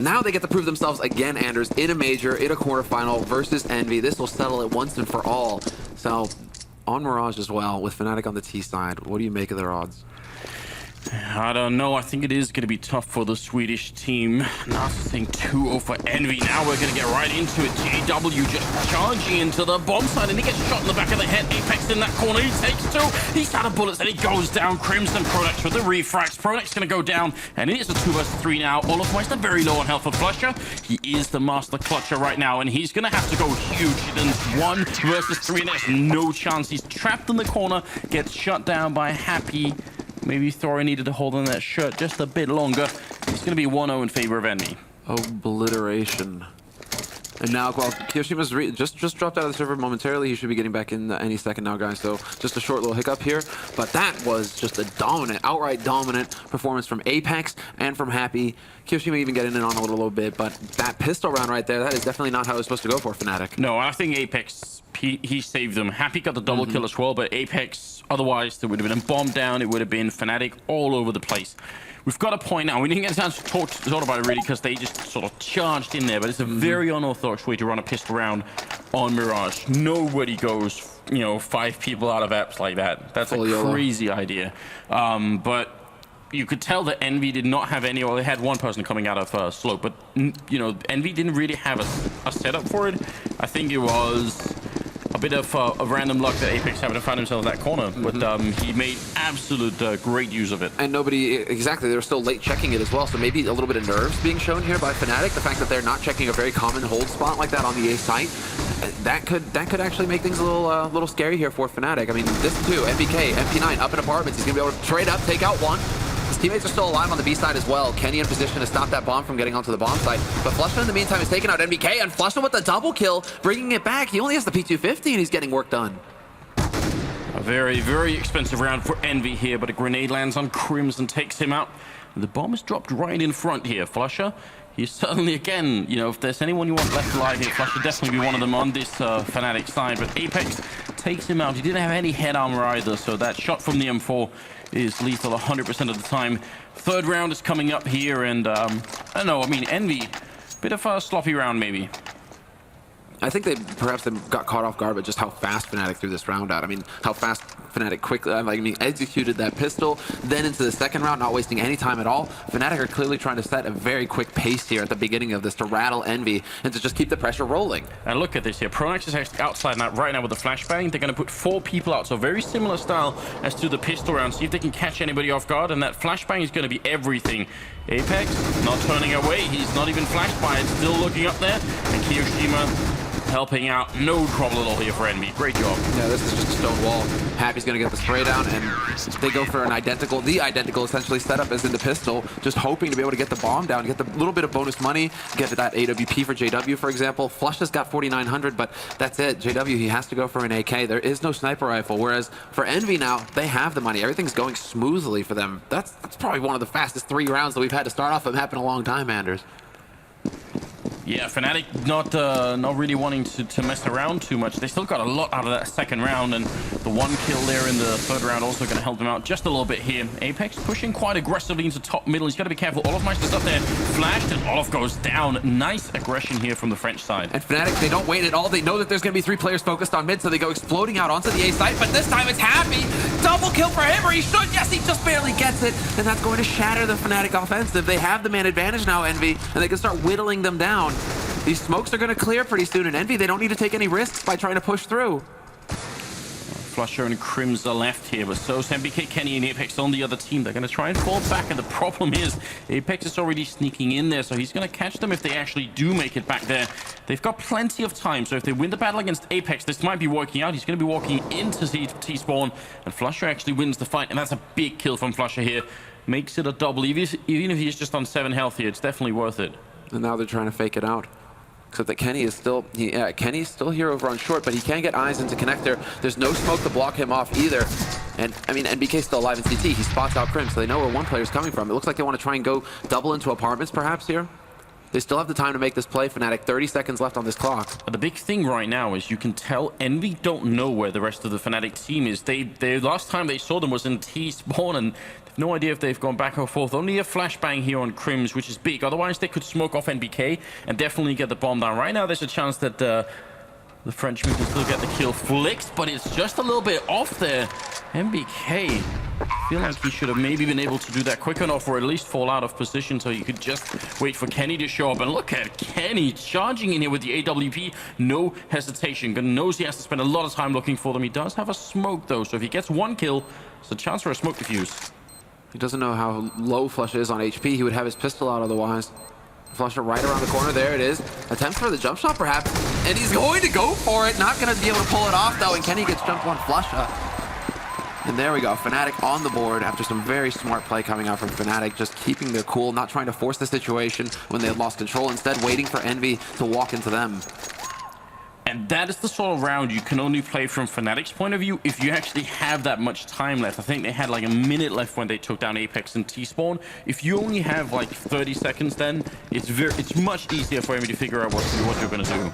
Now they get to prove themselves again, Anders, in a major, in a quarterfinal versus Envy. This will settle it once and for all. So, on Mirage as well, with Fnatic on the T side, what do you make of their odds? I don't know. I think it is going to be tough for the Swedish team. Now saying 2-0 for Envy. Now we're going to get right into it. JW just charging into the bomb side, and he gets shot in the back of the head. Apex in that corner. He takes two. He's out of bullets, and he goes down. Crimson Pronex with the refracts. Pronex going to go down, and it is a 2 versus 3 now. Olaf Meister very low on health for Flusher. He is the master clutcher right now, and he's going to have to go huge. Then 1 versus 3, and there's no chance. He's trapped in the corner, gets shut down by Happy. Maybe Thora needed to hold on that shirt just a bit longer. It's going to be 1-0 in favor of Envy. Obliteration. And now, well, Kiyoshima's just dropped out of the server momentarily. He should be getting back in any second now, guys. So just a short little hiccup here. But that was just a dominant, outright dominant performance from Apex and from Happy. Kiyoshima even getting in on a little bit. But that pistol round right there, that is definitely not how it was supposed to go for Fnatic. No, I think Apex, he saved them. Happy got the double kill as well, but Apex, otherwise, there would have been a bomb down. It would have been Fnatic all over the place. We've got a point now. We didn't get a chance to talk about it really because they just sort of charged in there, but it's a very unorthodox way to run a pistol round on Mirage. Nobody goes, 5 people out of apps like that. That's a crazy idea. But you could tell that Envy did not have any, or they had one person coming out of slope, but Envy didn't really have a setup for it. I think it was a bit of random luck that Apex happened to find himself in that corner, but he made absolute great use of it. And nobody, exactly, they were still late checking it as well, so maybe a little bit of nerves being shown here by Fnatic. The fact that they're not checking a very common hold spot like that on the A site, that could actually make things a little scary here for Fnatic. I mean, this too, MBK, MP9 up in apartments, he's gonna be able to trade up, take out one. His teammates are still alive on the B side as well. Kenny in position to stop that bomb from getting onto the bomb site. But Flusha in the meantime is taking out NBK, and Flusha with the double kill, bringing it back. He only has the P250 and he's getting work done. A very, very expensive round for Envy here, but a grenade lands on Crimson, takes him out. The bomb is dropped right in front here. Flusha, he's certainly, again, if there's anyone you want left alive here, Flusha definitely be one of them on this Fnatic side. But Apex takes him out. He didn't have any head armor either, so that shot from the M4 is lethal 100% of the time. Third round is coming up here, and I don't know, Envy, bit of a sloppy round maybe. I think perhaps they got caught off guard by just how fast Fnatic threw this round out. I mean, how fast Fnatic quickly, executed that pistol, then into the second round, not wasting any time at all. Fnatic are clearly trying to set a very quick pace here at the beginning of this to rattle Envy and to just keep the pressure rolling. And look at this here. Pronex is actually outside now, right now with the flashbang. They're going to put 4 people out, so very similar style as to the pistol round. See if they can catch anybody off guard, and that flashbang is going to be everything. Apex not turning away. He's not even flashed by it, still looking up there. And Kiyoshima helping out, no trouble at all here for Envy. Great job. Yeah, this is just a stone wall. Happy's gonna get the spray down, and they go for the identical essentially setup as in the pistol, just hoping to be able to get the bomb down, get the little bit of bonus money, get that AWP for JW, for example. Flush has got 4,900, but that's it. JW, he has to go for an AK. There is no sniper rifle, whereas for Envy now, they have the money. Everything's going smoothly for them. That's probably one of the fastest 3 rounds that we've had to start off. It happened a long time, Anders. Yeah, Fnatic not really wanting to mess around too much. They still got a lot out of that second round, and the 1 kill there in the third round also going to help them out just a little bit here. Apex pushing quite aggressively into top middle. He's got to be careful. Olaf Meister's up there, flashed, and Olaf goes down. Nice aggression here from the French side. And Fnatic, they don't wait at all. They know that there's going to be 3 players focused on mid, so they go exploding out onto the A site, but this time it's Happy. Double kill for him, or he should. Yes, he just barely gets it, and that's going to shatter the Fnatic offensive. They have the man advantage now, Envy, and they can start whittling them down. These smokes are going to clear pretty soon, and Envy, they don't need to take any risks by trying to push through. Flusher and Crims are left here, but so is MBK, Kenny, and Apex on the other team. They're going to try and fall back, and the problem is Apex is already sneaking in there, so he's going to catch them if they actually do make it back there. They've got plenty of time, so if they win the battle against Apex, this might be working out. He's going to be walking into T-spawn, and Flusher actually wins the fight, and that's a big kill from Flusher here. Makes it a double. Even if he's just on 7 health here, it's definitely worth it. And now they're trying to fake it out. Except that Kenny is still, Kenny's still here over on short, but he can't get eyes into connector. There's no smoke to block him off either. And NBK's still alive in CT. He spots out Crim, so they know where one player's coming from. It looks like they want to try and go double into apartments perhaps here. They still have the time to make this play, Fnatic. 30 seconds left on this clock. But the big thing right now is you can tell EnVy don't know where the rest of the Fnatic team is. They last time they saw them was in T spawn, and they've no idea if they've gone back or forth. Only a flashbang here on Crims, which is big. Otherwise, they could smoke off NBK and definitely get the bomb down. Right now, there's a chance that the Frenchman can still get the kill flicked, but it's just a little bit off there. NBK, I feel like he should have maybe been able to do that quick enough, or at least fall out of position so you could just wait for Kenny to show up. And look at Kenny charging in here with the AWP. No hesitation. Knows he has to spend a lot of time looking for them. He does have a smoke, though, so if he gets one kill, it's a chance for a smoke defuse. He doesn't know how low Flush is on HP. He would have his pistol out otherwise. Flusher right around the corner. There it is. Attempt for the jump shot, perhaps. And he's going to go for it. Not going to be able to pull it off, though. And Kenny gets jumped on Flusher. And there we go. Fnatic on the board after some very smart play coming out from Fnatic. Just keeping their cool, not trying to force the situation when they had lost control. Instead, waiting for EnVy to walk into them. And that is the sort of round you can only play from Fnatic's point of view if you actually have that much time left. I think they had like a minute left when they took down Apex and T-Spawn. If you only have like 30 seconds, then it's much easier for EnVy to figure out what you're going to do.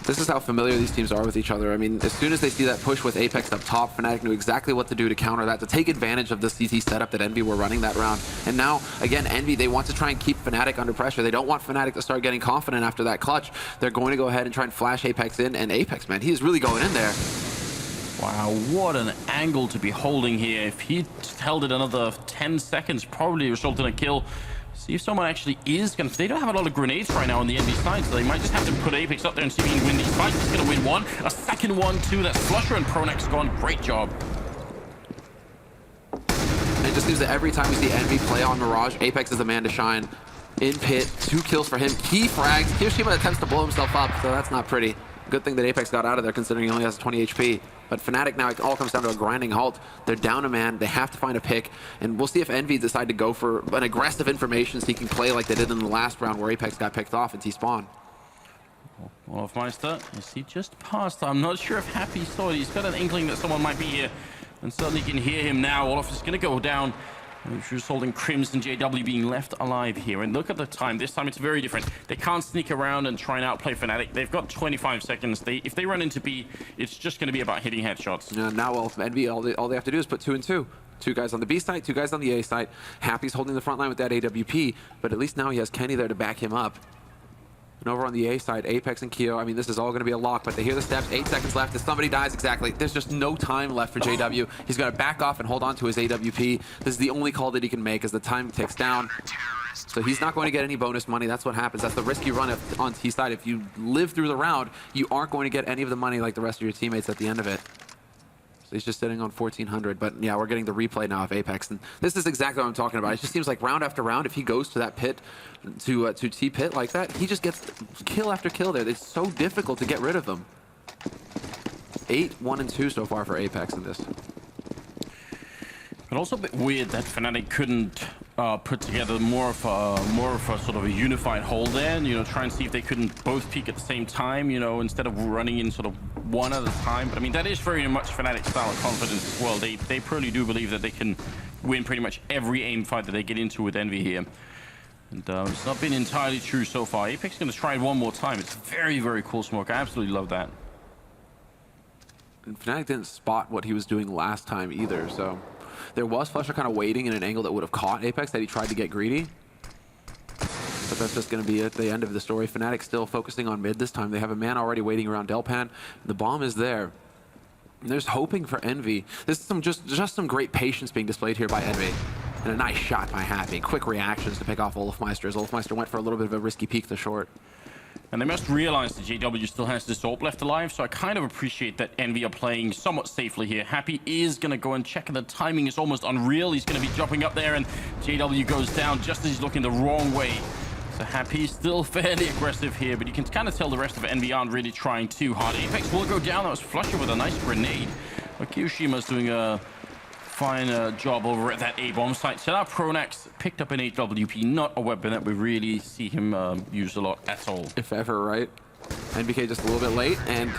This is how familiar these teams are with each other. I mean, as soon as they see that push with Apex up top, Fnatic knew exactly what to do to counter that, to take advantage of the CT setup that EnVy were running that round. And now, again, EnVy, they want to try and keep Fnatic under pressure. They don't want Fnatic to start getting confident after that clutch. They're going to go ahead and try and flash Apex in, and Apex, man, he is really going in there. Wow, what an angle to be holding here. If he held it another 10 seconds, probably result in a kill. See if someone actually is going to... They don't have a lot of grenades right now on the EnVy side, so they might just have to put Apex up there and see if he can win these fights. He's going to win one. A second one, too. That's Flusher and Pronax gone. Great job. And it just seems that every time we see EnVy play on Mirage, Apex is the man to shine. In pit, 2 kills for him. Key frags. Hiroshima attempts to blow himself up, so that's not pretty. Good thing that Apex got out of there, considering he only has 20 HP. But Fnatic now, it all comes down to a grinding halt. They're down a man. They have to find a pick. And we'll see if EnVy decide to go for an aggressive information-seeking play like they did in the last round where Apex got picked off in T-Spawn. Olofmeister, is he just passed? I'm not sure if Happy saw it. He's got an inkling that someone might be here. And certainly you can hear him now. Olof is going to go down. Just holding Crims and JW being left alive here. And look at the time. This time it's very different. They can't sneak around and try and outplay Fnatic. They've got 25 seconds. If they run into B, it's just going to be about hitting headshots. Now, well, EnVy, all they have to do is put 2 and 2. 2 guys on the B side, 2 guys on the A side. Happy's holding the front line with that AWP, but at least now he has Kenny there to back him up. And over on the A side, Apex and Keo, I mean, this is all going to be a lock, but they hear the steps. 8 seconds left. If somebody dies, exactly. There's just no time left for JW. He's going to back off and hold on to his AWP. This is the only call that he can make as the time ticks down. So he's not going to get any bonus money. That's what happens. That's the risk you run on T side. If you live through the round, you aren't going to get any of the money like the rest of your teammates at the end of it. So he's just sitting on 1,400, but yeah, we're getting the replay now of Apex, and this is exactly what I'm talking about. It just seems like round after round, if he goes to that pit, to T pit like that, he just gets kill after kill there. It's so difficult to get rid of them. 8, 1, and 2 so far for Apex in this. But also a bit weird that Fnatic couldn't put together more of a sort of a unified hold there, and try and see if they couldn't both peak at the same time, instead of running in sort of one at a time. But I mean, that is very much Fnatic style of confidence as well. They probably do believe that they can win pretty much every aim fight that they get into with EnVy here. And it's not been entirely true so far. Apex is going to try it one more time. It's very, very cool smoke. I absolutely love that. And Fnatic didn't spot what he was doing last time either, so there was Flusher kind of waiting in an angle that would have caught Apex that he tried to get greedy. But that's just going to be at the end of the story. Fnatic still focusing on mid this time. They have a man already waiting around Delpan. The bomb is there. And there's hoping for EnVy. This is just some great patience being displayed here by EnVy. And a nice shot by Happy. Quick reactions to pick off Olofmeister, as Olofmeister went for a little bit of a risky peek to short. And they must realize that JW still has this AWP left alive, so I kind of appreciate that EnVy are playing somewhat safely here. Happy is going to go and check, and the timing is almost unreal. He's going to be jumping up there, and JW goes down just as he's looking the wrong way. So Happy is still fairly aggressive here, but you can kind of tell the rest of EnVy aren't really trying too hard. Apex will go down. That was Flusher with a nice grenade. But Kiyoshima's doing a fine job over at that A-bomb site. So now Pronax picked up an AWP, not a weapon that we really see him use a lot at all. If ever, right? NBK just a little bit late, and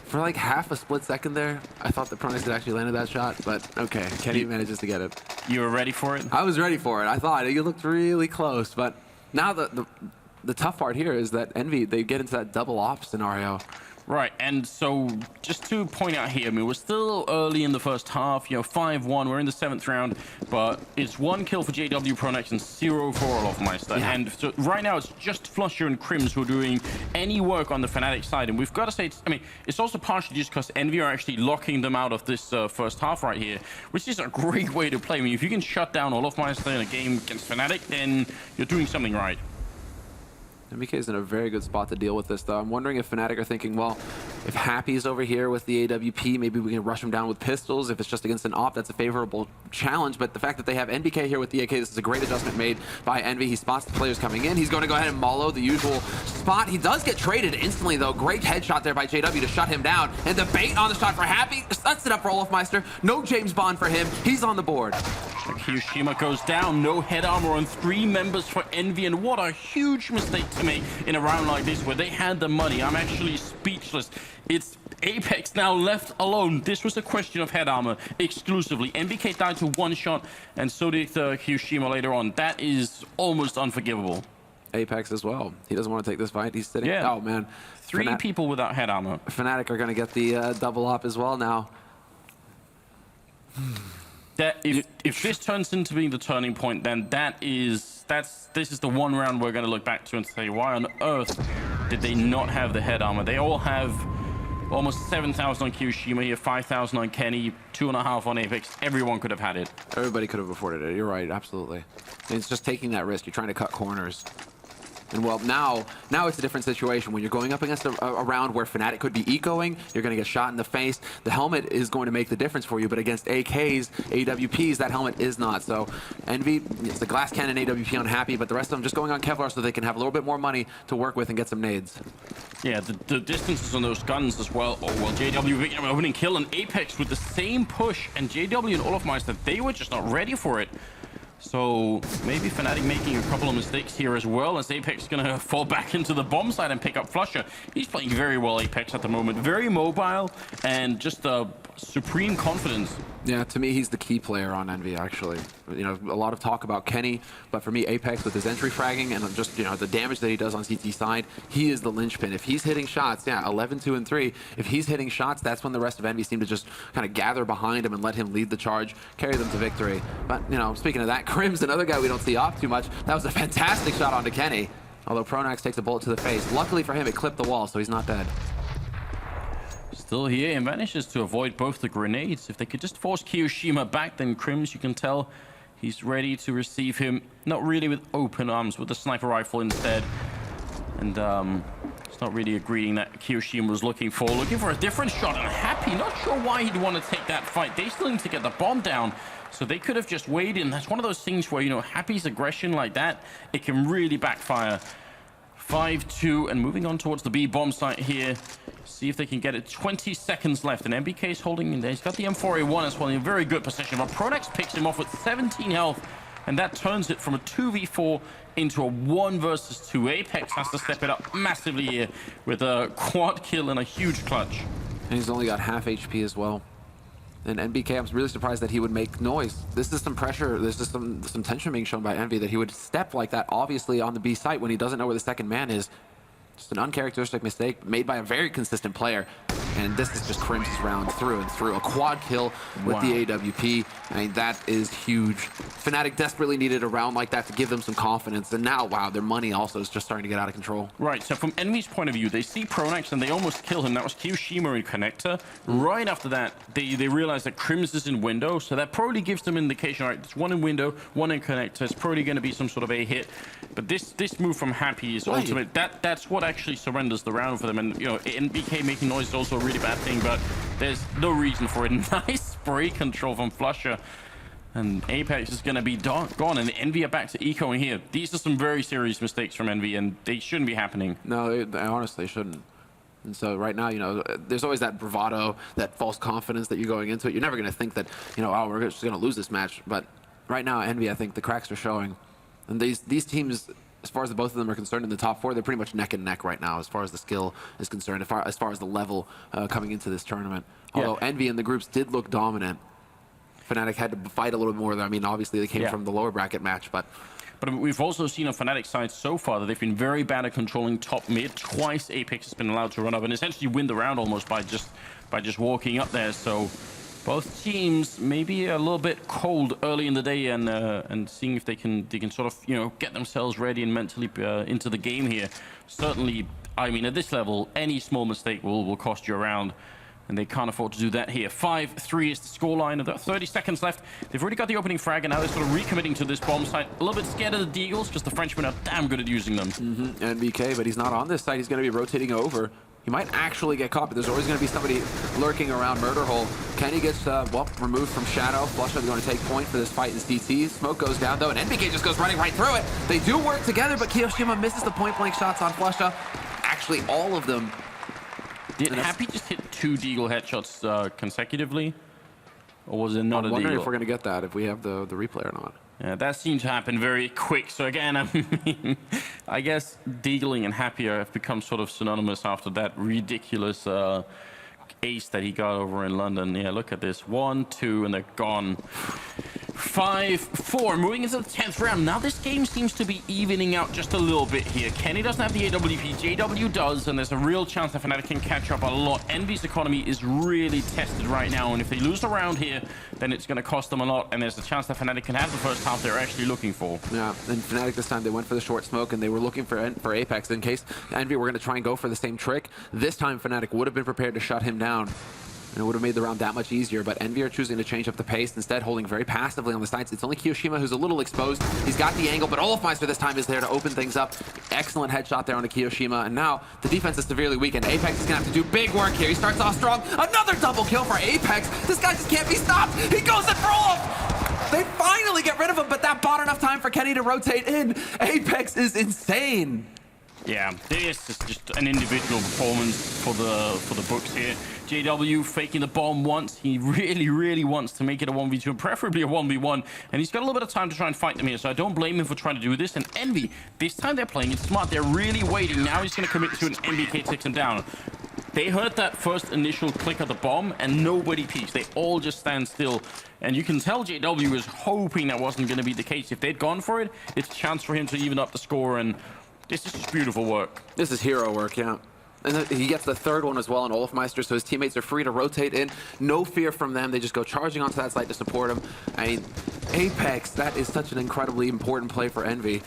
for like half a split second there, I thought that Pronax had actually landed that shot, but okay, Kenny manages to get it. You were ready for it? I was ready for it. I thought it looked really close, but Now the tough part here is that Envy, they get into that double op scenario. Right, and so just to point out here, I mean, we're still early in the first half, 5-1, we're in the 7th round, but it's 1 kill for JW Pronex and 0 for Olofmeister. Yeah. And so right now it's just Flusher and Crims who are doing any work on the Fnatic side, and we've got to say, it's also partially just because Envy are actually locking them out of this first half right here, which is a great way to play. I mean, if you can shut down Olofmeister in a game against Fnatic, then you're doing something right. MBK is in a very good spot to deal with this, though. I'm wondering if Fnatic are thinking, well, if Happy's over here with the AWP, maybe we can rush him down with pistols. If it's just against an op, that's a favorable challenge. But the fact that they have NBK here with the AK, this is a great adjustment made by Envy. He spots the players coming in. He's going to go ahead and mollo the usual spot. He does get traded instantly, though. Great headshot there by JW to shut him down. And the bait on the shot for Happy sets it up for Olofmeister. No James Bond for him. He's on the board. Hiroshima goes down, no head armor on 3 members for Envy, and what a huge mistake to make in a round like this where they had the money. I'm actually speechless. It's Apex now left alone. This was a question of head armor exclusively. MBK died to 1 shot, and so did Hiroshima later on. That is almost unforgivable. Apex as well. He doesn't want to take this fight. He's sitting. Yeah. Oh, man. 3 people without head armor. Fnatic are going to get the double op as well now. That if this turns into being the turning point, then this is the one round we're going to look back to and say, why on earth did they not have the head armor? They all have almost 7,000 on Hiroshima here, 5,000 on Kenny, 2.5 on Apex. Everyone could have had it. Everybody could have afforded it. You're right, absolutely. And it's just taking that risk. You're trying to cut corners. And well, now it's a different situation. When you're going up against a round where Fnatic could be ecoing, you're going to get shot in the face. The helmet is going to make the difference for you, but against AKs, AWPs, that helmet is not. So Envy, it's the glass cannon AWP unhappy, but the rest of them just going on Kevlar so they can have a little bit more money to work with and get some nades. Yeah, the distances on those guns as well. Oh, well, JW winning kill and Apex with the same push, and JW and Olofmeister, they were just not ready for it. So maybe Fnatic making a couple of mistakes here as well, as Apex is going to fall back into the bomb side and pick up Flusher. He's playing very well, Apex, at the moment. Very mobile and just supreme confidence. Yeah, to me, he's the key player on Envy, actually. You know, a lot of talk about Kenny, but for me, Apex with his entry fragging and just, the damage that he does on CT side, he is the linchpin. If he's hitting shots, yeah, 11, 2, and 3, if he's hitting shots, that's when the rest of Envy seem to just kind of gather behind him and let him lead the charge, carry them to victory. But, speaking of that, Crims, another guy we don't see off too much, that was a fantastic shot onto Kenny. Although Pronax takes a bullet to the face. Luckily for him, it clipped the wall, so he's not dead. Still here and manages to avoid both the grenades. If they could just force Kiyoshima back, then Crims, you can tell he's ready to receive him. Not really with open arms, with the sniper rifle instead. And it's not really a greeting that Kiyoshima was looking for. Looking for a different shot, and Happy, not sure why he'd want to take that fight. They still need to get the bomb down, so they could have just waited. And that's one of those things where, Happy's aggression like that, it can really backfire. 5-2, and moving on towards the B bomb site here. See if they can get it. 20 seconds left, and MBK is holding in there. He's got the M4A1 as well in a very good position, but Pronex picks him off with 17 health, and that turns it from a 2v4 into a 1 versus 2. Apex has to step it up massively here with a quad kill and a huge clutch. And he's only got half HP as well. And NBK, I'm really surprised that he would make noise. This is some pressure, this is some tension being shown by Envy, that he would step like that, obviously, on the B site when he doesn't know where the second man is. Just an uncharacteristic mistake made by a very consistent player. And this is just Crims' round through and through. A quad kill with the AWP. I mean, that is huge. Fnatic desperately needed a round like that to give them some confidence. And now, wow, their money also is just starting to get out of control. Right, so from Envy's point of view, they see Pronax and they almost kill him. That was Kiyoshima in Connector. Right after that, they realize that Crims is in window. So that probably gives them an indication, all right, there's one in window, one in Connector. It's probably going to be some sort of a hit. But this move from Happy is ultimate. That's what actually surrenders the round for them. And, NBK making noise is also a really bad thing, but there's no reason for it. Nice spray control from Flusher. And Apex is going to be gone, and Envy are back to ecoing here. These are some very serious mistakes from Envy, and they shouldn't be happening. No, they honestly shouldn't. And so right now, there's always that bravado, that false confidence that you're going into it. You're never going to think that, oh, we're just going to lose this match. But right now, Envy, I think the cracks are showing. And these teams, as far as the both of them are concerned in the top 4, they're pretty much neck and neck right now as far as the skill is concerned, as far as the level coming into this tournament. Although Envy in the groups did look dominant. Fnatic had to fight a little more. I mean, obviously they came from the lower bracket match, but But we've also seen on Fnatic side so far that they've been very bad at controlling top mid. Twice Apex has been allowed to run up and essentially win the round almost by just walking up there. So both teams maybe a little bit cold early in the day, and seeing if they can sort of get themselves ready and mentally into the game here. Certainly, I mean, at this level, any small mistake will cost you a round. And they can't afford to do that here. 5-3 is the scoreline. 30 seconds left. They've already got the opening frag, and now they're sort of recommitting to this bomb site. A little bit scared of the Deagles, because the Frenchmen are damn good at using them. And BK, but he's not on this site. He's going to be rotating over. He might actually get caught, but there's always going to be somebody lurking around Murder Hole. Kenny gets, removed from Shadow. Flusha going to take point for this fight in CT. Smoke goes down, though, and NBK just goes running right through it. They do work together, but Kiyoshima misses the point-blank shots on Flusha. Actually, all of them. Did Happy just hit 2 Deagle headshots consecutively? Or was it not a Deagle? I'm wondering if we're going to get that, if we have the replay or not. Yeah, that seemed to happen very quick. So again, I mean, I guess Deagling and Happy have become sort of synonymous after that ridiculous ace that he got over in London. Yeah, look at this. 1, 2, and they're gone. 5-4, moving into the 10th round. Now this game seems to be evening out just a little bit here. Kenny doesn't have the AWP, JW does, and there's a real chance that Fnatic can catch up a lot. EnVyUs' economy is really tested right now, and if they lose a round here, then it's going to cost them a lot, and there's a chance that Fnatic can have the first half they're actually looking for. Yeah, and Fnatic this time, they went for the short smoke, and they were looking for Apex in case EnVy were going to try and go for the same trick. This time, Fnatic would have been prepared to shut him down. And it would have made the round that much easier, but EnVy are choosing to change up the pace, instead holding very passively on the sides. It's only Kiyoshima who's a little exposed. He's got the angle, but Olofmeister this time is there to open things up. Excellent headshot there onto Kiyoshima, and now the defense is severely weakened. Apex is gonna have to do big work here. He starts off strong. Another double kill for Apex. This guy just can't be stopped. He goes in for Olof. They finally get rid of him, but that bought enough time for Kenny to rotate in. Apex is insane. Yeah, this is just an individual performance for the books here. JW faking the bomb once. He really wants to make it a 1v2, and preferably a 1v1. And he's got a little bit of time to try and fight them here, so I don't blame him for trying to do this. And EnVy, this time they're playing it smart. They're really waiting. Now he's going to commit to an MBK takes him down. They heard that first initial click of the bomb, and nobody peeks. They all just stand still. And you can tell JW was hoping that wasn't going to be the case. If they'd gone for it, it's a chance for him to even up the score, and this is just beautiful work. This is hero work, yeah. And then he gets the third one as well on Olofmeister, so his teammates are free to rotate in. No fear from them. They just go charging onto that site to support him. I mean, Apex, that is such an incredibly important play for EnVy.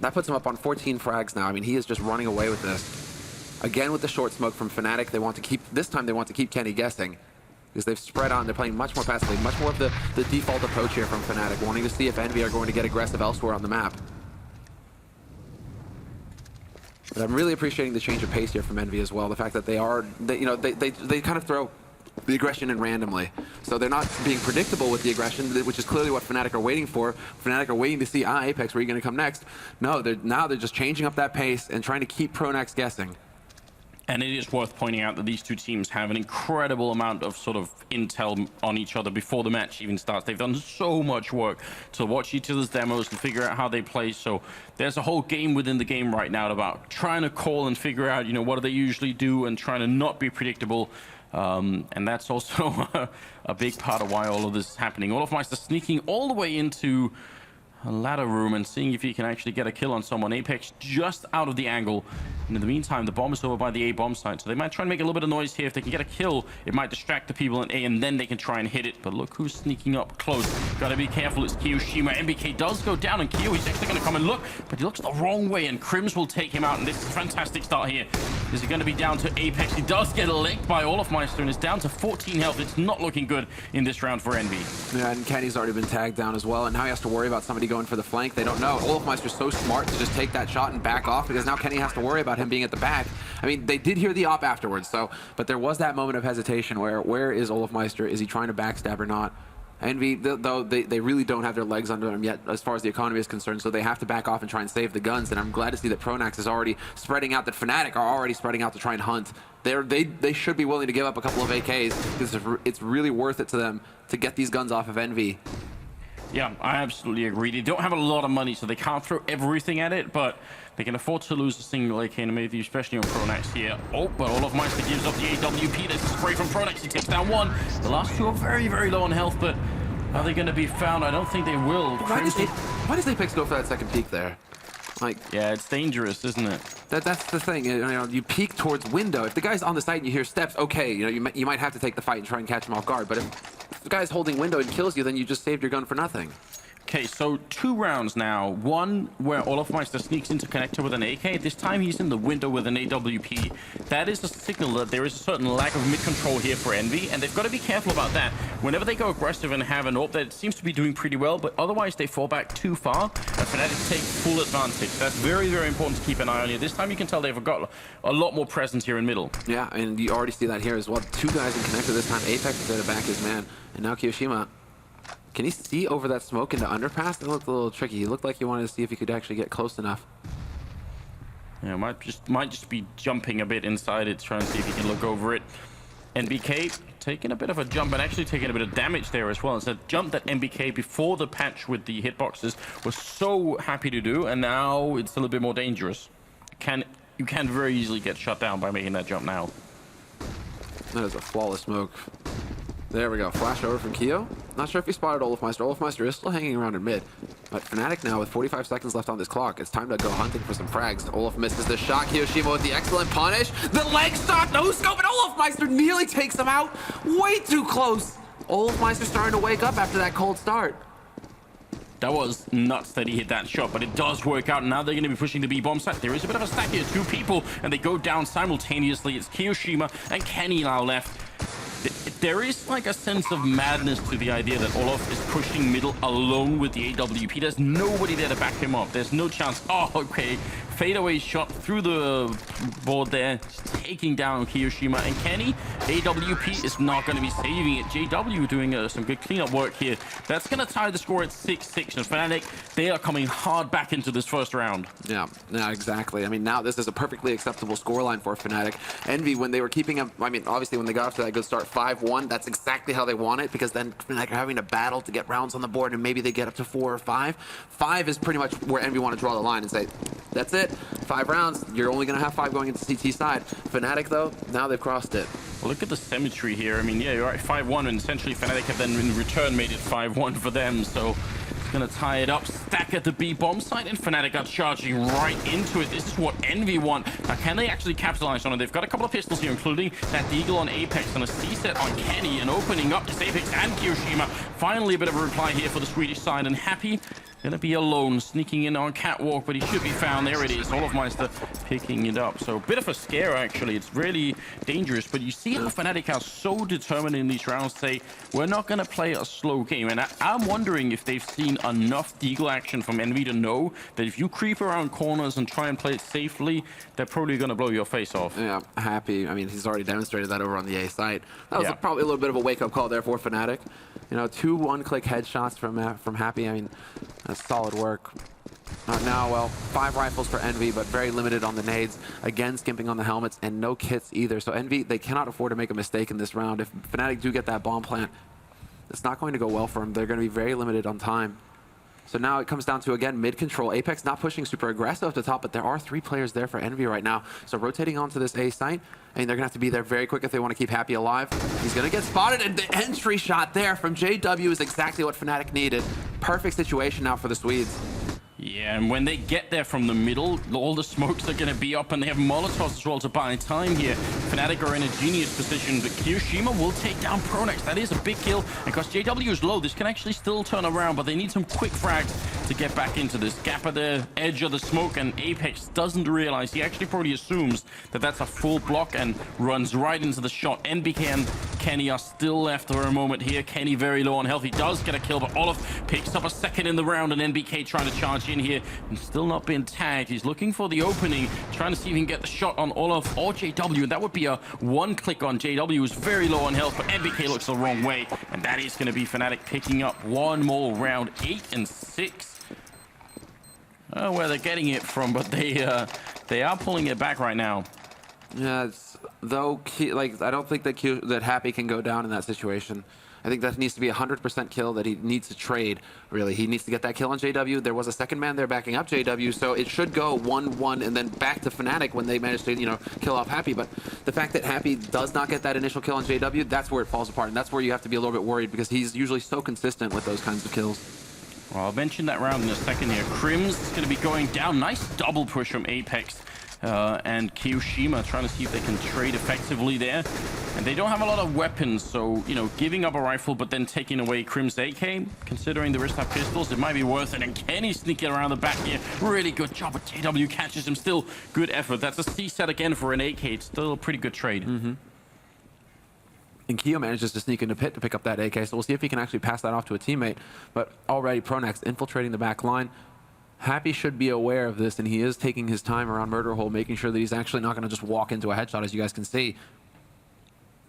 That puts him up on 14 frags now. I mean, he is just running away with this. Again with the short smoke from Fnatic, they want to keep, this time they want to keep Kenny guessing. Because they've spread on, they're playing much more passively, much more of the default approach here from Fnatic, wanting to see if EnVy are going to get aggressive elsewhere on the map. But I'm really appreciating the change of pace here from EnVy as well. The fact that they kind of throw the aggression in randomly. So they're not being predictable with the aggression, which is clearly what Fnatic are waiting for. Fnatic are waiting to see, Apex, where are you going to come next? No, now they're just changing up that pace and trying to keep Pronax guessing. And it is worth pointing out that these two teams have an incredible amount of sort of intel on each other before the match even starts. They've done so much work to watch each other's demos and figure out how they play. So there's a whole game within the game right now about trying to call and figure out, what do they usually do, and trying to not be predictable. And that's also a big part of why all of this is happening. Olofmeister sneaking all the way into a ladder room and seeing if he can actually get a kill on someone. Apex just out of the angle. And in the meantime, the bomb is over by the A bomb site. So they might try and make a little bit of noise here. If they can get a kill, it might distract the people in A, and then they can try and hit it. But look who's sneaking up close. Gotta be careful, it's Kiyoshima. MBK does go down, and Kiyo, he's actually gonna come and look, but he looks the wrong way, and Crims will take him out. And this is a fantastic start here. Is it gonna be down to Apex? He does get licked by Olofmeister and is down to 14 health. It's not looking good in this round for EnVy. Yeah, and Kenny's already been tagged down as well, and now he has to worry about somebody going for the flank. They don't know. Olofmeister's so smart to just take that shot and back off, because now Kenny has to worry about him being at the back. I mean, they did hear the op afterwards, but there was that moment of hesitation where is Olofmeister? Is he trying to backstab or not? EnVy, though, they really don't have their legs under them yet as far as the economy is concerned, so they have to back off and try and save the guns. And I'm glad to see that Pronax is already spreading out, that Fnatic are already spreading out to try and hunt. They should be willing to give up a couple of AKs, because it's really worth it to them to get these guns off of EnVy. Yeah, I absolutely agree. They don't have a lot of money, so they can't throw everything at it, but they can afford to lose a single AK, and maybe especially on Pronax here. Oh, but Olofmeister gives up the AWP. There's a spray from Pronax. He takes down one. The last two are very low on health, but are they going to be found? I don't think they will. Why does Apex go for that second peek there? Like, Yeah, it's dangerous, isn't it? that's the thing. You know, you peek towards window. If the guy's on the site and you hear steps, okay, you know, you might have to take the fight and try and catch him off guard. But if the guy's holding window and kills you, then you just saved your gun for nothing. Okay, so 2 rounds now. One where Olofmeister sneaks into connector with an AK. This time he's in the window with an AWP. That is a signal that there is a certain lack of mid-control here for Envy, and they've got to be careful about that. Whenever they go aggressive and have an AWP, that seems to be doing pretty well, but otherwise they fall back too far, and Fnatic take full advantage. That's very, very important to keep an eye on here. This time you can tell they've got a lot more presence here in middle. Yeah, and you already see that here as well. 2 guys in connector this time. Apex is there to back his man, and now Kiyoshima. Can he see over that smoke into underpass? That looked a little tricky. He looked like he wanted to see if he could actually get close enough. Yeah, might just be jumping a bit inside it, trying to see if he can look over it. NBK taking a bit of a jump and actually taking a bit of damage there as well. It's a jump that NBK before the patch with the hitboxes was so happy to do, and now it's a little bit more dangerous. You can very easily get shut down by making that jump now. That is a flawless smoke. There we go. Flash over from Kyo. Not sure if he spotted Olofmeister. Olofmeister is still hanging around in mid. But Fnatic now with 45 seconds left on this clock. It's time to go hunting for some frags. Olaf misses the shot. Kiyoshima with the excellent punish. The leg shot, no scope, and Olofmeister nearly takes him out. Way too close. Olofmeister starting to wake up after that cold start. That was nuts that he hit that shot, but it does work out. Now they're going to be pushing the B-bomb site. There is a bit of a stack here. 2 people, and they go down simultaneously. It's Kiyoshima and Kenny now left. There is like a sense of madness to the idea that Olof is pushing middle alone with the AWP. There's nobody there to back him up. There's no chance. Oh, okay. Fadeaway shot through the board there, taking down Kiyoshima. And Kenny, AWP is not going to be saving it. JW doing some good cleanup work here. That's going to tie the score at 6-6. And Fnatic, they are coming hard back into this first round. Yeah, exactly. I mean, now this is a perfectly acceptable scoreline for Fnatic. Envy, when they were keeping up, I mean, obviously when they got off to that good start, 5-1, that's exactly how they want it, because then Fnatic are having to battle to get rounds on the board, and maybe they get up to 4 or 5. 5 is pretty much where Envy want to draw the line and say, that's it. 5 rounds. You're only going to have 5 going into CT side. Fnatic, though, now they've crossed it. Well, look at the symmetry here. I mean, yeah, you're right, 5-1, and essentially Fnatic have then in return made it 5-1 for them, so gonna tie it up, stack at the B-bomb site, and Fnatic are charging right into it. This is what Envy want. Now, can they actually capitalize on it? They've got a couple of pistols here, including that Deagle on Apex and a C-set on Kenny, and opening up this Apex and Kiyoshima. Finally, a bit of a reply here for the Swedish side, and Happy gonna be alone, sneaking in on catwalk, but he should be found. There it is, Olofmeister picking it up. So a bit of a scare, actually. It's really dangerous, but you see how Fnatic are so determined in these rounds to say, we're not gonna play a slow game. And I'm wondering if they've seen enough Deagle action from Envy to know that if you creep around corners and try and play it safely, they're probably gonna blow your face off. Yeah, Happy. I mean, he's already demonstrated that over on the A site. That was Yeah. probably a little bit of a wake-up call there for Fnatic. You know, 2 one-click headshots from Happy. I mean, that's solid work. Now, well, 5 rifles for Envy, but very limited on the nades. Again, skimping on the helmets, and no kits either. So Envy, they cannot afford to make a mistake in this round. If Fnatic do get that bomb plant, it's not going to go well for them. They're going to be very limited on time. So now it comes down to, again, mid-control. Apex not pushing super aggressive up the top, but there are 3 players there for Envy right now. So rotating onto this A site, and they're going to have to be there very quick if they want to keep Happy alive. He's going to get spotted, and the entry shot there from JW is exactly what Fnatic needed. Perfect situation now for the Swedes. Yeah, and when they get there from the middle, all the smokes are going to be up, and they have Molotovs as well to buy time here. Fnatic are in a genius position, but Kiyoshima will take down Pronex. That is a big kill, and because JW is low, this can actually still turn around, but they need some quick frags to get back into this. Gap at the edge of the smoke, and Apex doesn't realize. He actually probably assumes that that's a full block and runs right into the shot. NBK and Kenny are still left for a moment here. Kenny very low on health. He does get a kill, but Olaf picks up a second in the round, and NBK trying to charge in here and still not being tagged. He's looking for the opening, trying to see if he can get the shot on Olaf or JW, and that would be a 1-click on JW, who's very low on health, but NBK looks the wrong way, and that is going to be Fnatic picking up one more round. 8-6. Where they're getting it from, but they are pulling it back right now. Yeah, though, like, I don't think that Happy can go down in that situation. I think that needs to be 100% kill that he needs to trade, really. He needs to get that kill on JW. There was a second man there backing up JW, so it should go 1-1 and then back to Fnatic when they manage to, you know, kill off Happy. But the fact that Happy does not get that initial kill on JW, that's where it falls apart, and that's where you have to be a little bit worried, because he's usually so consistent with those kinds of kills. Well, I'll mention that round in a second here. Crim's going to be going down. Nice double push from Apex. And Kiyoshima trying to see if they can trade effectively there. And they don't have a lot of weapons, so, you know, giving up a rifle but then taking away Crim's AK, considering the wrist have pistols, it might be worth it. And Kenny sneaking around the back here. Really good job, but JW catches him. Still good effort. That's a C set again for an AK. It's still a pretty good trade. And Kiyo manages to sneak into pit to pick up that AK, so we'll see if he can actually pass that off to a teammate. But already Pronax infiltrating the back line. Happy should be aware of this, and he is taking his time around Murder Hole, making sure that he's actually not going to just walk into a headshot, as you guys can see.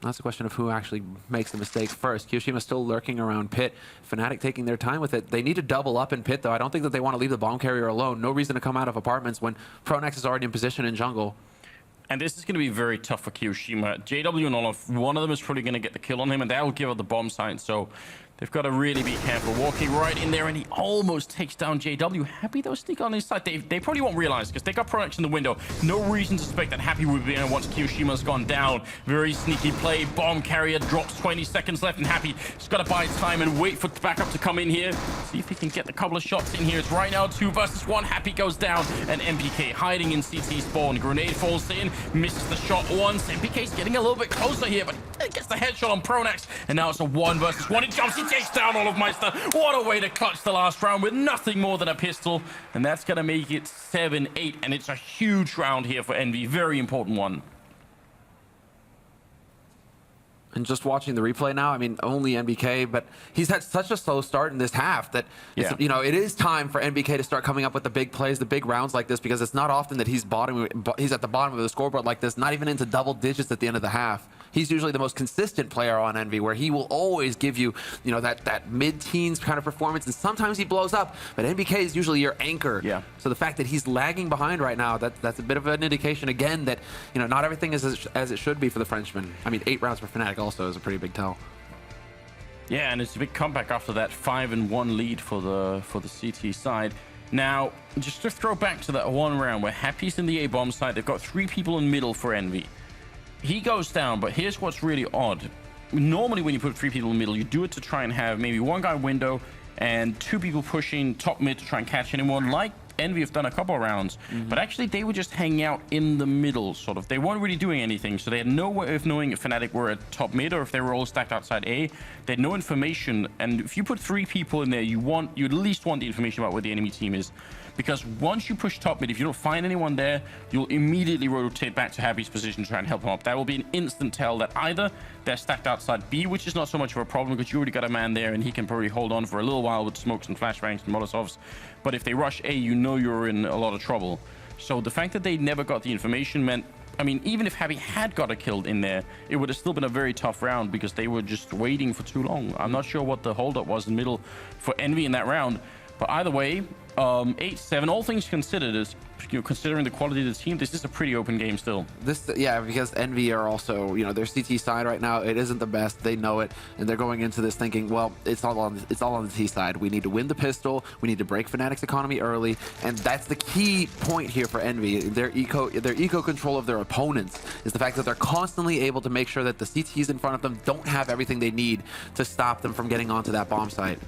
That's a question of who actually makes the mistake first. Kiyoshima's still lurking around pit. Fnatic taking their time with it. They need to double up in pit, though. I don't think that they want to leave the bomb carrier alone. No reason to come out of apartments when Pronax is already in position in jungle. And this is going to be very tough for Kiyoshima. JW and Olaf, one of them is probably going to get the kill on him, and that will give up the bomb site. So they've got to really be careful. Walking right in there, and he almost takes down JW. Happy, though, sneak on his side. They probably won't realize, because they got Pronax in the window. No reason to suspect that Happy would be in once Kiyoshima's gone down. Very sneaky play. Bomb carrier drops, 20 seconds left, and Happy's got to buy time and wait for the backup to come in here. See if he can get a couple of shots in here. It's right now 2 versus 1. Happy goes down, and MPK hiding in CT spawn. Grenade falls in, misses the shot once. MPK's getting a little bit closer here, but gets the headshot on Pronax, and now it's a 1 versus 1. He jumps, he takes down Olafmeister. What a way to clutch the last round with nothing more than a pistol, and that's going to make it 7-8, and it's a huge round here for Envy. Very important one. And just watching the replay now, I mean, only NBK, but he's had such a slow start in this half that, you know, it is time for NBK to start coming up with the big plays, the big rounds like this, because it's not often that he's at the bottom of the scoreboard like this, not even into double digits at the end of the half. He's usually the most consistent player on Envy, where he will always give you, you know, that mid-teens kind of performance, and sometimes he blows up, but NBK is usually your anchor. Yeah. So the fact that he's lagging behind right now, that's a bit of an indication, again, that, you know, not everything is as it should be for the Frenchman. I mean, 8 rounds for Fnatic also is a pretty big tell. Yeah, and it's a big comeback after that 5-1 lead for the CT side. Now, just to throw back to that one round where Happy's in the A-bomb side, they've got 3 people in middle for Envy. He goes down, but here's what's really odd. Normally when you put 3 people in the middle, you do it to try and have maybe 1 guy window and 2 people pushing top mid to try and catch anyone, like Envy have done a couple of rounds. But actually they were just hanging out in the middle, sort of. They weren't really doing anything, so they had no way of knowing if Fnatic were at top mid or if they were all stacked outside A. They had no information, and if you put 3 people in there, you at least want the information about where the enemy team is. Because once you push top mid, if you don't find anyone there, you'll immediately rotate back to Happy's position to try and help him up. That will be an instant tell that either they're stacked outside B, which is not so much of a problem because you already got a man there and he can probably hold on for a little while with smokes and flashbangs and molotovs. But if they rush A, you know you're in a lot of trouble. So the fact that they never got the information meant, I mean, even if Happy had got a kill in there, it would have still been a very tough round because they were just waiting for too long. I'm not sure what the holdup was in the middle for Envy in that round. But either way, 8-7, all things considered, is, you know, considering the quality of the team, this is a pretty open game still. Yeah, because Envy are also, you know, their CT side right now, it isn't the best. They know it, and they're going into this thinking, well, it's all on the T side. We need to win the pistol. We need to break Fnatic's economy early, and that's the key point here for Envy. Their eco control of their opponents is the fact that they're constantly able to make sure that the CTs in front of them don't have everything they need to stop them from getting onto that bomb site.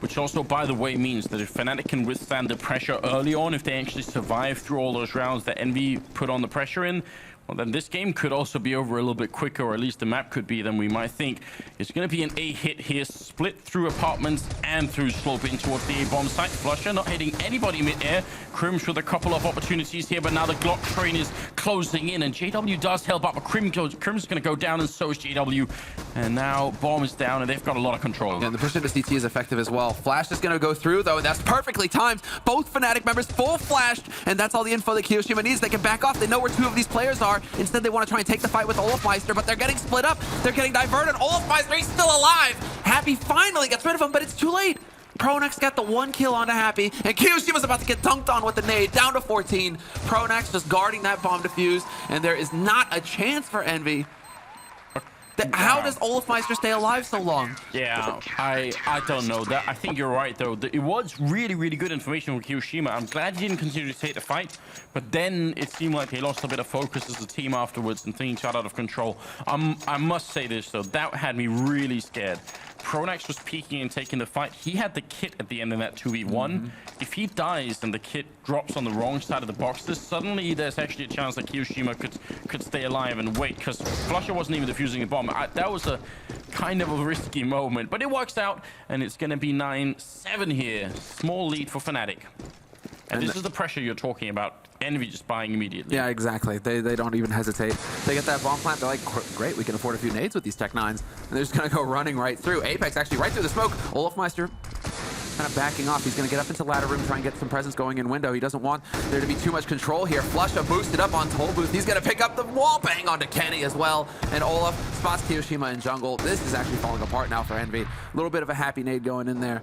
Which also, by the way, means that if Fnatic can withstand the pressure early on, if they actually survive through all those rounds that Envy put on the pressure in, well, then this game could also be over a little bit quicker, or at least the map could be than we might think. It's going to be an A hit here, split through apartments and through sloping towards the A-bomb site. Flusher not hitting anybody mid-air. Crims with a couple of opportunities here, but now the Glock train is closing in, and JW does help out, but Crim's going to go down, and so is JW. And now bomb is down, and they've got a lot of control. Yeah, and the push into CT is effective as well. Flash is going to go through, though, and that's perfectly timed. Both Fnatic members full flashed, and that's all the info that Kiyoshima needs. They can back off. They know where 2 of these players are. Instead, they want to try and take the fight with Olafmeister, but they're getting split up. They're getting diverted. Olafmeister, he's still alive. Happy finally gets rid of him, but it's too late. Pronax got the 1 kill onto Happy, and Kiyoshima's about to get dunked on with the nade, down to 14. Pronax just guarding that bomb defuse, and there is not a chance for Envy. How does Olafmeister stay alive so long? Yeah, I don't know. That I think you're right, though. It was really, really good information from Kiyoshima. I'm glad he didn't continue to take the fight, but then it seemed like they lost a bit of focus as a team afterwards and things got out of control. I must say this, though. That had me really scared. Pronax was peeking and taking the fight. He had the kit at the end of that 2v1. If he dies and the kit drops on the wrong side of the boxes, suddenly there's actually a chance that kioShiMa could stay alive and wait, because Flusha wasn't even defusing the bomb. That was a kind of a risky moment, but it works out, and it's going to be 9-7 here. Small lead for Fnatic. And this is the pressure you're talking about. Envy just buying immediately. Yeah, exactly. They don't even hesitate. They get that bomb plant. They're like, great, we can afford a few nades with these Tech 9s. And they're just going to go running right through. Apex actually right through the smoke. Olofmeister kind of backing off. He's going to get up into ladder room, try and get some presence going in window. He doesn't want there to be too much control here. Flusha boosted up on Toll Booth. He's going to pick up the wall bang onto Kenny as well. And Olaf spots kioShiMa in jungle. This is actually falling apart now for Envy. A little bit of a happy nade going in there.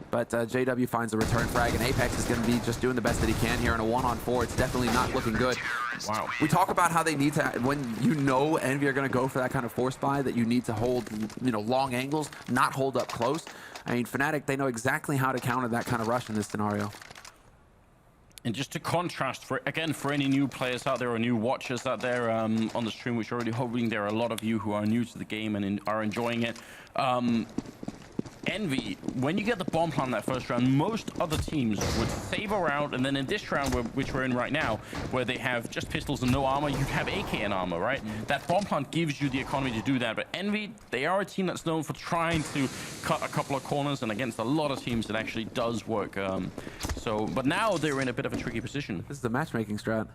But JW finds a return frag, and Apex is going to be just doing the best that he can here in a 1-on-4. It's definitely not looking good. Wow. We talk about how they need to, when you know Envy are going to go for that kind of force buy, that you need to hold, long angles, not hold up close. I mean, Fnatic, they know exactly how to counter that kind of rush in this scenario. And just to contrast, for any new players out there or new watchers out there on the stream, which are already hoping there are a lot of you who are new to the game and are enjoying it. Envy, when you get the bomb plant that first round, most other teams would save a round, and then in this round, which we're in right now, where they have just pistols and no armor, you'd have AK and armor, right? That bomb plant gives you the economy to do that, but Envy, they are a team that's known for trying to cut a couple of corners, and against a lot of teams, it actually does work. But now they're in a bit of a tricky position. This is the matchmaking strat.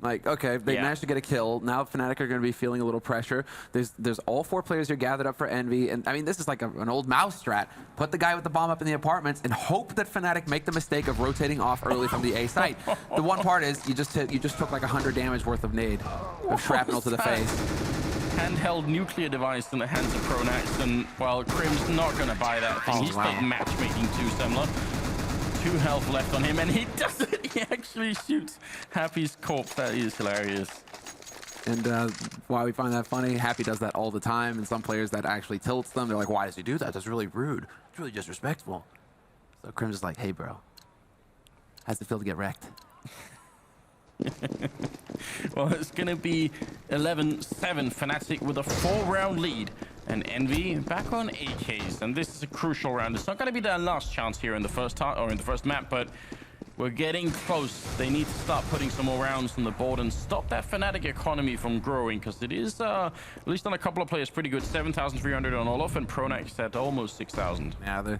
Like, okay, they managed to get a kill. Now Fnatic are going to be feeling a little pressure. There's all 4 players here gathered up for Envy. And I mean, this is like an old mouse strat. Put the guy with the bomb up in the apartments and hope that Fnatic make the mistake of rotating off early from the A site. The one part is you just took like 100 damage worth of nade, of shrapnel to the face. Handheld nuclear device in the hands of Pronax, and well, Crim's not going to buy that thing. He's not matchmaking too similar. 2 health left on him, and he doesn't. He actually shoots Happy's corpse. That is hilarious. And why we find that funny, Happy does that all the time, and some players that actually tilts them. They're like, why does he do that? That's really rude. It's really disrespectful. So Crim's just like, hey, bro. How's it feel to get wrecked? Well, it's going to be 11-7 Fnatic with a 4-round lead. And Envy back on AKs, and this is a crucial round. It's not going to be their last chance here in the first map, but we're getting close. They need to start putting some more rounds on the board and stop that Fnatic economy from growing, because it is, at least on a couple of players, pretty good. 7,300 on Olaf, and Pronax at almost 6,000. Yeah,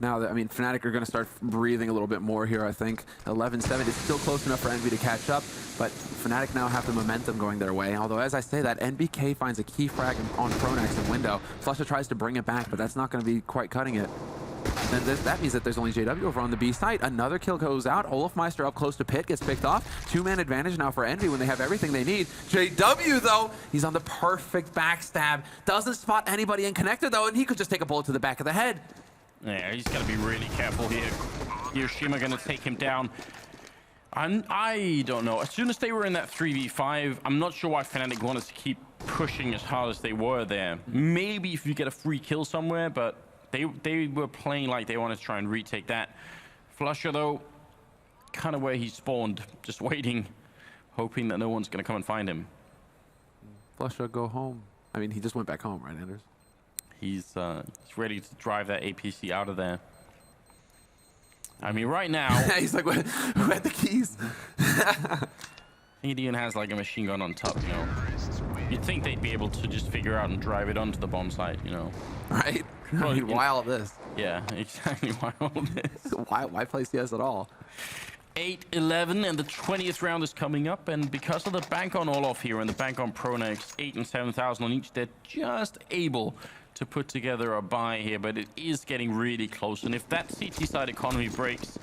I mean, Fnatic are going to start breathing a little bit more here, I think. 11-7 is still close enough for Envy to catch up, but Fnatic now have the momentum going their way. Although, as I say that, NBK finds a key frag on Pronax in window. Flusha tries to bring it back, but that's not going to be quite cutting it. And that means that there's only JW over on the B site. Another kill goes out. Olofmeister up close to pit, gets picked off. 2-man advantage now for Envy when they have everything they need. JW, though, he's on the perfect backstab. Doesn't spot anybody in connector, though, and he could just take a bullet to the back of the head. Yeah, he's got to be really careful here. kioShiMa going to take him down. I don't know. As soon as they were in that 3v5, I'm not sure why Fnatic wanted to keep pushing as hard as they were there. Maybe if you get a free kill somewhere, but they were playing like they wanted to try and retake that. Flusha, though, kind of where he spawned, just waiting, hoping that no one's going to come and find him. Flusha, go home. I mean, he just went back home, right, Anders? He's ready to drive that APC out of there. I mean, right now... He's like, who had the keys? I think he even has like a machine gun on top, You'd think they'd be able to just figure out and drive it onto the bomb site, Right? Well, I mean, why all this? Yeah, exactly. Why all this? Why play CS at all? 8-11, and the 20th round is coming up, and because of the bank on Olaf here and the bank on Pronax, 8 and 7,000 on each, they're just able to put together a buy here, but it is getting really close. And if that CT side economy breaks,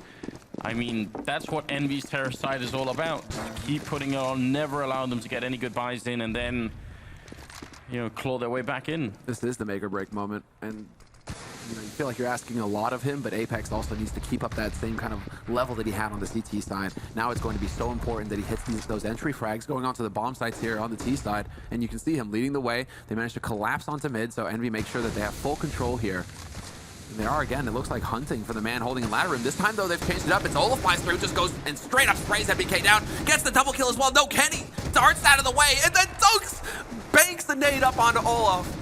I mean, that's what Envy's terror side is all about. Keep putting it on, never allow them to get any good buys in, and then, claw their way back in. This is the make or break moment, and you feel like you're asking a lot of him, but Apex also needs to keep up that same kind of level that he had on the CT side. Now it's going to be so important that he hits those entry frags going onto the bomb sites here on the T side, and you can see him leading the way. They managed to collapse onto mid, so Envy makes sure that they have full control here. And they are, again, it looks like hunting for the man holding in ladder room. This time, though, they've changed it up. It's Olofmeister who just goes and straight up sprays NBK down, gets the double kill as well. No, Kenny darts out of the way, and then dunks, banks the nade up onto Olaf.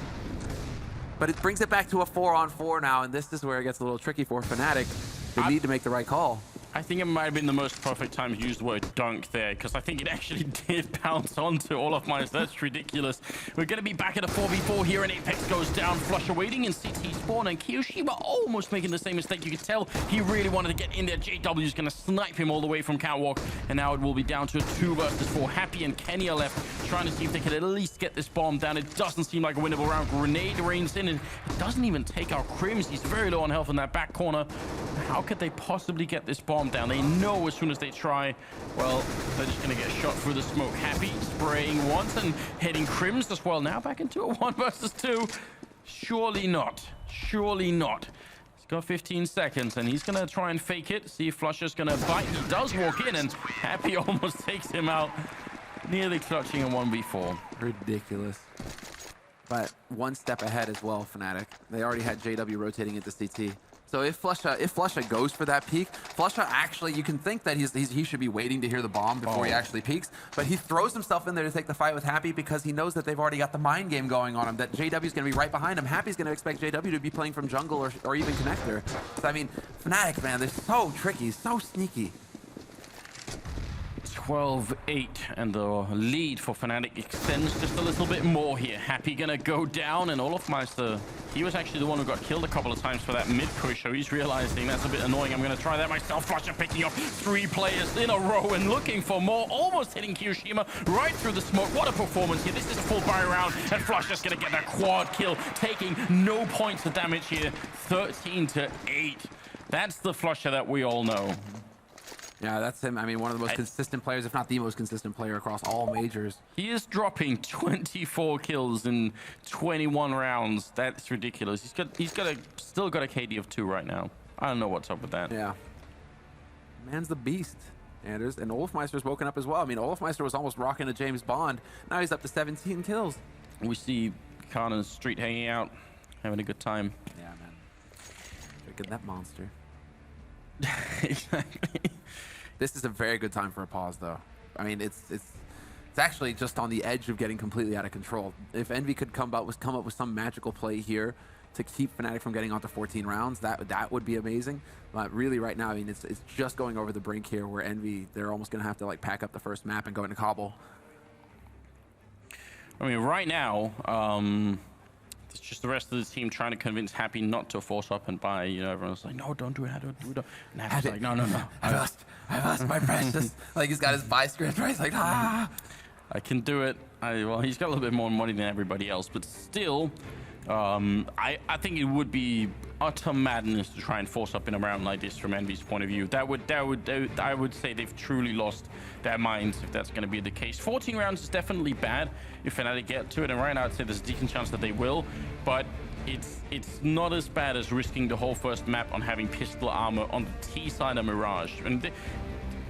but it brings it back to a 4-on-4 now, and this is where it gets a little tricky for Fnatic. They need to make the right call. I think it might have been the most perfect time to use the word dunk there, because I think it actually did bounce onto all of my. That's ridiculous. We're going to be back at a 4v4 here, and Apex goes down. Flusher waiting in CT spawn, and Kiyoshima almost making the same mistake. You could tell he really wanted to get in there. JW is going to snipe him all the way from catwalk, and now it will be down to a 2 versus 4. Happy and Kenny are left, trying to see if they can at least get this bomb down. It doesn't seem like a winnable round. Grenade rains in, and it doesn't even take out Crims. He's very low on health in that back corner. How could they possibly get this bomb down? They know as soon as they try, well, they're just going to get shot through the smoke. Happy spraying once and hitting Crims as well. Now back into a 1 versus 2. Surely not. Surely not. He's got 15 seconds, and he's going to try and fake it. See if Flusher's going to bite. He does walk in, and Happy almost takes him out. Nearly clutching a 1v4. Ridiculous. But one step ahead as well, Fnatic. They already had JW rotating into CT. So if Flusha goes for that peek, Flusha actually, you can think that he should be waiting to hear the bomb before he actually peeks, but he throws himself in there to take the fight with Happy because he knows that they've already got the mind game going on him, that JW's going to be right behind him. Happy's going to expect JW to be playing from jungle or even connector. So I mean, Fnatic, man, they're so tricky, so sneaky. 12-8, and the lead for Fnatic extends just a little bit more here. Happy gonna go down, and Olofmeister, he was actually the one who got killed a couple of times for that mid push, so he's realizing that's a bit annoying. I'm gonna try that myself. Flusher picking up 3 players in a row and looking for more, almost hitting Kiyoshima right through the smoke. What a performance here. This is a full barrier round, and Flusher's gonna get that quad kill, taking no points of damage here. 13-8. That's the Flusher that we all know. Yeah, that's him. I mean, one of the most consistent players, if not the most consistent player across all majors. He is dropping 24 kills in 21 rounds. That's ridiculous. He's still got a KD of 2 right now. I don't know what's up with that. Yeah. Man's the beast, Anders. And Olofmeister's woken up as well. I mean, Olofmeister was almost rocking a James Bond. Now he's up to 17 kills. We see Khan and Street hanging out, having a good time. Yeah, man. Drinking that monster. Exactly. This is a very good time for a pause, though. I mean, it's actually just on the edge of getting completely out of control. If Envy could come up with some magical play here to keep Fnatic from getting onto 14 rounds, that would be amazing. But really, right now, I mean, it's just going over the brink here, where Envy, they're almost going to have to like pack up the first map and go into Cobble. I mean, right now, it's just the rest of the team trying to convince Happy not to force up and buy. You know, everyone's like, no, don't do it, don't do it. And Happy's like, no. I lost my precious. Like, he's got his buy script, right? He's like, ah. I can do it. Well, he's got a little bit more money than everybody else, but still, I think it would be utter madness to try and force up in a round like this from Envy's point of view. I would say they've truly lost their minds if that's going to be the case. 14 rounds is definitely bad if Fnatic get to it, and right now I'd say there's a decent chance that they will, but it's not as bad as risking the whole first map on having pistol armor on the T side of Mirage. And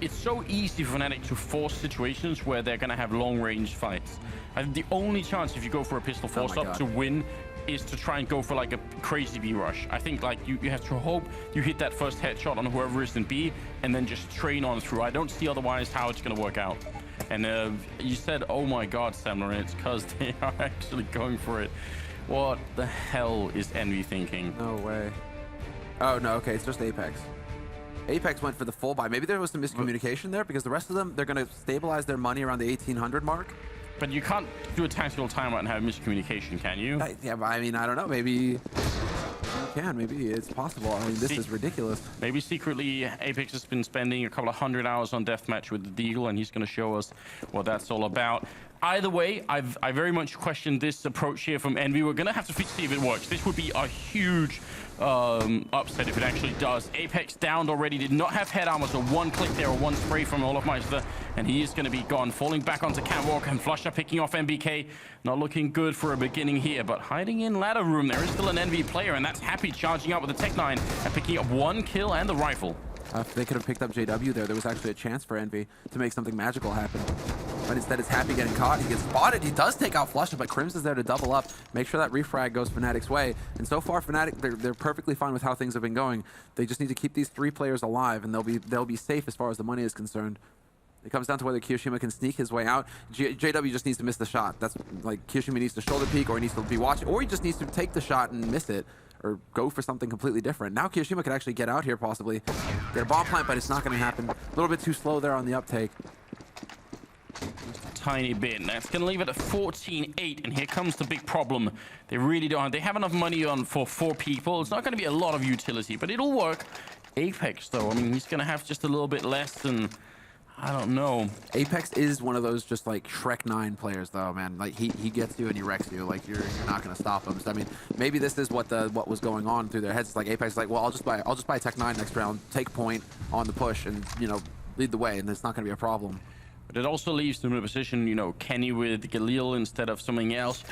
it's so easy for Fnatic to force situations where they're going to have long-range fights. I think the only chance if you go for a pistol force-up to win is to try and go for like a crazy B rush. I think like you have to hope you hit that first headshot on whoever is in B and then just train on through. I don't see otherwise how it's going to work out. And you said, oh my God, Samler, it's because they are actually going for it. What the hell is Envy thinking? No way. Oh, no, okay, it's just Apex. Apex went for the full buy. Maybe there was some miscommunication there because the rest of them, they're going to stabilize their money around the 1800 mark. But you can't do a tactical timeout and have miscommunication, can you? Yeah, but I mean, I don't know. Maybe you can. Maybe it's possible. I mean, this is ridiculous. Maybe secretly Apex has been spending a couple of 100 hours on deathmatch with the Deagle, and he's going to show us what that's all about. Either way, I very much question this approach here from Envy. We're going to have to see if it works. This would be a huge upset if it actually does. Apex downed already, did not have head armor, so one click there or one spray from Olofmeister, and he is going to be gone. Falling back onto catwalk, and Flusher picking off MBK. Not looking good for a beginning here, but hiding in ladder room, there is still an Envy player, and that's Happy charging up with the Tech-9 and picking up 1 kill and the rifle. If they could have picked up JW there was actually a chance for Envy to make something magical happen. But instead, it's Happy getting caught. He gets spotted. He does take out Flusher, but Crims is there to double up, make sure that refrag goes Fnatic's way. And so far, Fnatic, they're perfectly fine with how things have been going. They just need to keep these 3 players alive, and they'll be safe as far as the money is concerned. It comes down to whether Kiyoshima can sneak his way out. JW just needs to miss the shot. That's like Kiyoshima needs to shoulder peek, or he needs to be watching, or he just needs to take the shot and miss it, or go for something completely different. Now Kiyoshima could actually get out here, possibly get a bomb plant, but it's not going to happen. A little bit too slow there on the uptake. Tiny bit. That's going to leave it at 14-8, and here comes the big problem. They really don't. They have enough money on for 4 people. It's not going to be a lot of utility, but it'll work. Apex, though, I mean, he's going to have just a little bit less than, I don't know. Apex is one of those just like Shrek 9 players, though, man. Like he gets you and he wrecks you. Like you're not gonna stop him. So I mean, maybe this is what was going on through their heads. It's like Apex is like, well, I'll just buy Tech 9 next round, take point on the push, and lead the way, and it's not gonna be a problem. But it also leaves them in a position, Kenny with Galil instead of something else.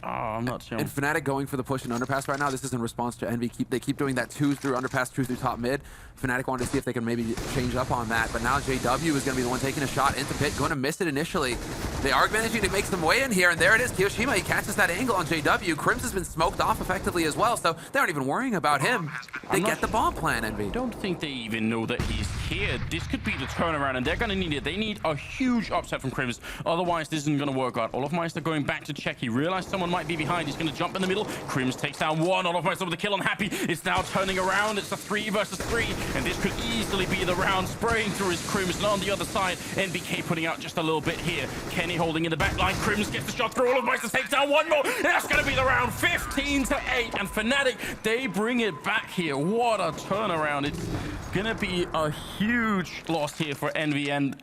Oh, I'm not sure. And Fnatic going for the push in underpass right now. This is in response to Envy. They keep doing that 2 through underpass, 2 through top mid. Fnatic wanted to see if they can maybe change up on that, but now JW is going to be the one taking a shot into pit, going to miss it initially. They are managing to make some way in here, and there it is. Kiyoshima, he catches that angle on JW. Crims has been smoked off effectively as well, so they aren't even worrying about him. They get the bomb plan, Envy. I don't think they even know that he's here. This could be the turnaround, and they're going to need it. They need a huge upset from Crims. Otherwise, this isn't going to work out. Olofmeister going back to check. He realized someone might be behind. He's going to jump in the middle. Crims takes down one. Olofmeister with the kill on Happy. It's now turning around. It's a 3 versus 3, and this could easily be the round. Spraying through his Crims, and on the other side, NBK putting out just a little bit here. Kenny holding in the back line. Crims gets the shot through. Olofmeister takes down one more. That's going to be the round. 15-8, and Fnatic, they bring it back here. What a turnaround. It's going to be a huge loss here for Envy, and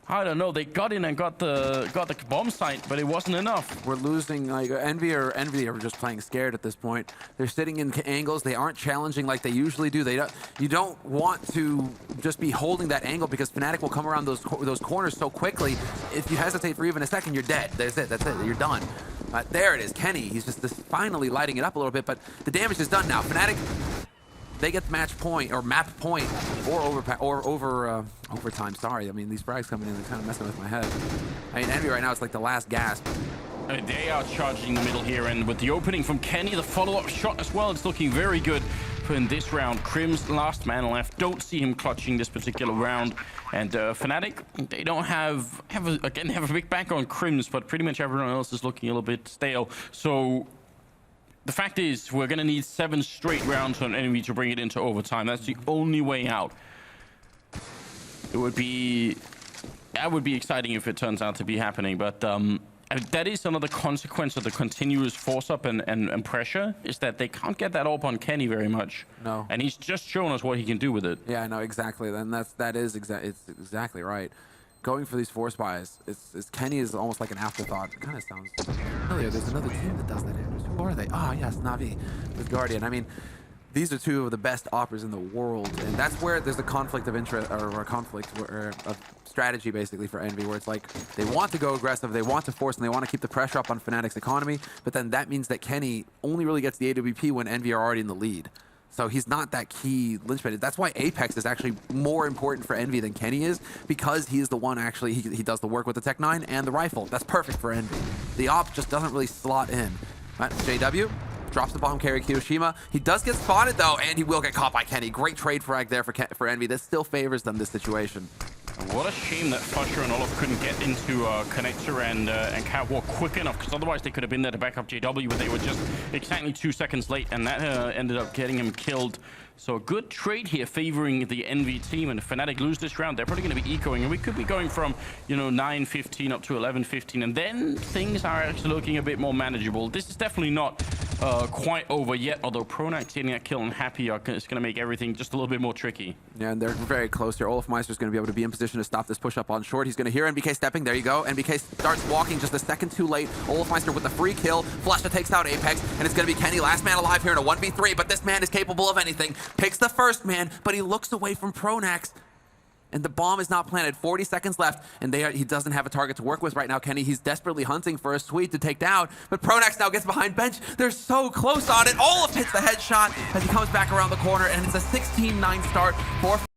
I don't know, they got in and got the bomb site, but it wasn't enough. We're losing, like, Envy are just playing scared at this point. They're sitting in angles. They aren't challenging like they usually do. You don't want to just be holding that angle, because Fnatic will come around those corners so quickly. If you hesitate for even a second, you're dead. That's it. You're done. There it is. Kenny, he's just finally lighting it up a little bit, but the damage is done now. Fnatic, they get the match point, or map point, or overtime. Sorry, I mean, these frags coming in, they're kind of messing with my head. I mean, Envy right now, it's like the last gasp. They are charging the middle here, and with the opening from Kenny, the follow-up shot as well, it's looking very good for in this round. Crims, last man left. Don't see him clutching this particular round. And Fnatic, they don't have a big back on Crims, but pretty much everyone else is looking a little bit stale. So the fact is, we're going to need 7 straight rounds on Envy to bring it into overtime. That's the only way out. That would be exciting if it turns out to be happening, but that is another consequence of the continuous force up and pressure, is that they can't get that up on Kenny very much. No. And he's just shown us what he can do with it. Yeah, no, exactly. And it's exactly right. Going for these force buys, Kenny is almost like an afterthought. It kind of sounds familiar. There's another team that does that. Who are they? Ah, yes, Na'Vi with Guardian. I mean, these are 2 of the best operas in the world, and that's where there's a conflict of interest, or a conflict of strategy, basically, for Envy, where it's like they want to go aggressive, they want to force, and they want to keep the pressure up on Fnatic's economy, but then that means that Kenny only really gets the AWP when Envy are already in the lead. So he's not that key linchpin. That's why Apex is actually more important for Envy than Kenny is, because he is the one actually, he does the work with the Tech 9 and the rifle. That's perfect for Envy. The op just doesn't really slot in. Right, JW drops the bomb carry, Kiyoshima. He does get spotted, though, and he will get caught by Kenny. Great trade frag there for Envy. This still favors them, this situation. What a shame that Fusher and Olof couldn't get into Connector and Catwalk quick enough, because otherwise they could have been there to back up JW, but they were just exactly 2 seconds late, and that ended up getting him killed. So a good trade here favoring the Envy team, and if Fnatic lose this round, they're probably going to be ecoing, and we could be going from, 9-15 up to 11-15, and then things are actually looking a bit more manageable. This is definitely not quite over yet, although Pronax getting that kill and Happy is going to make everything just a little bit more tricky. Yeah, and they're very close here. Olofmeister is going to be able to be in position to stop this push up on short. He's going to hear NBK stepping. There you go. NBK starts walking just a second too late. Olofmeister with the free kill. Flusha takes out Apex, and it's going to be Kenny, last man alive here in a 1v3, but this man is capable of anything. Picks the first man, but he looks away from Pronax. And the bomb is not planted. 40 seconds left, and he doesn't have a target to work with right now, Kenny. He's desperately hunting for a sweep to take down, but Pronax now gets behind bench. They're so close on it. Olaf hits the headshot as he comes back around the corner, and it's a 16-9 start for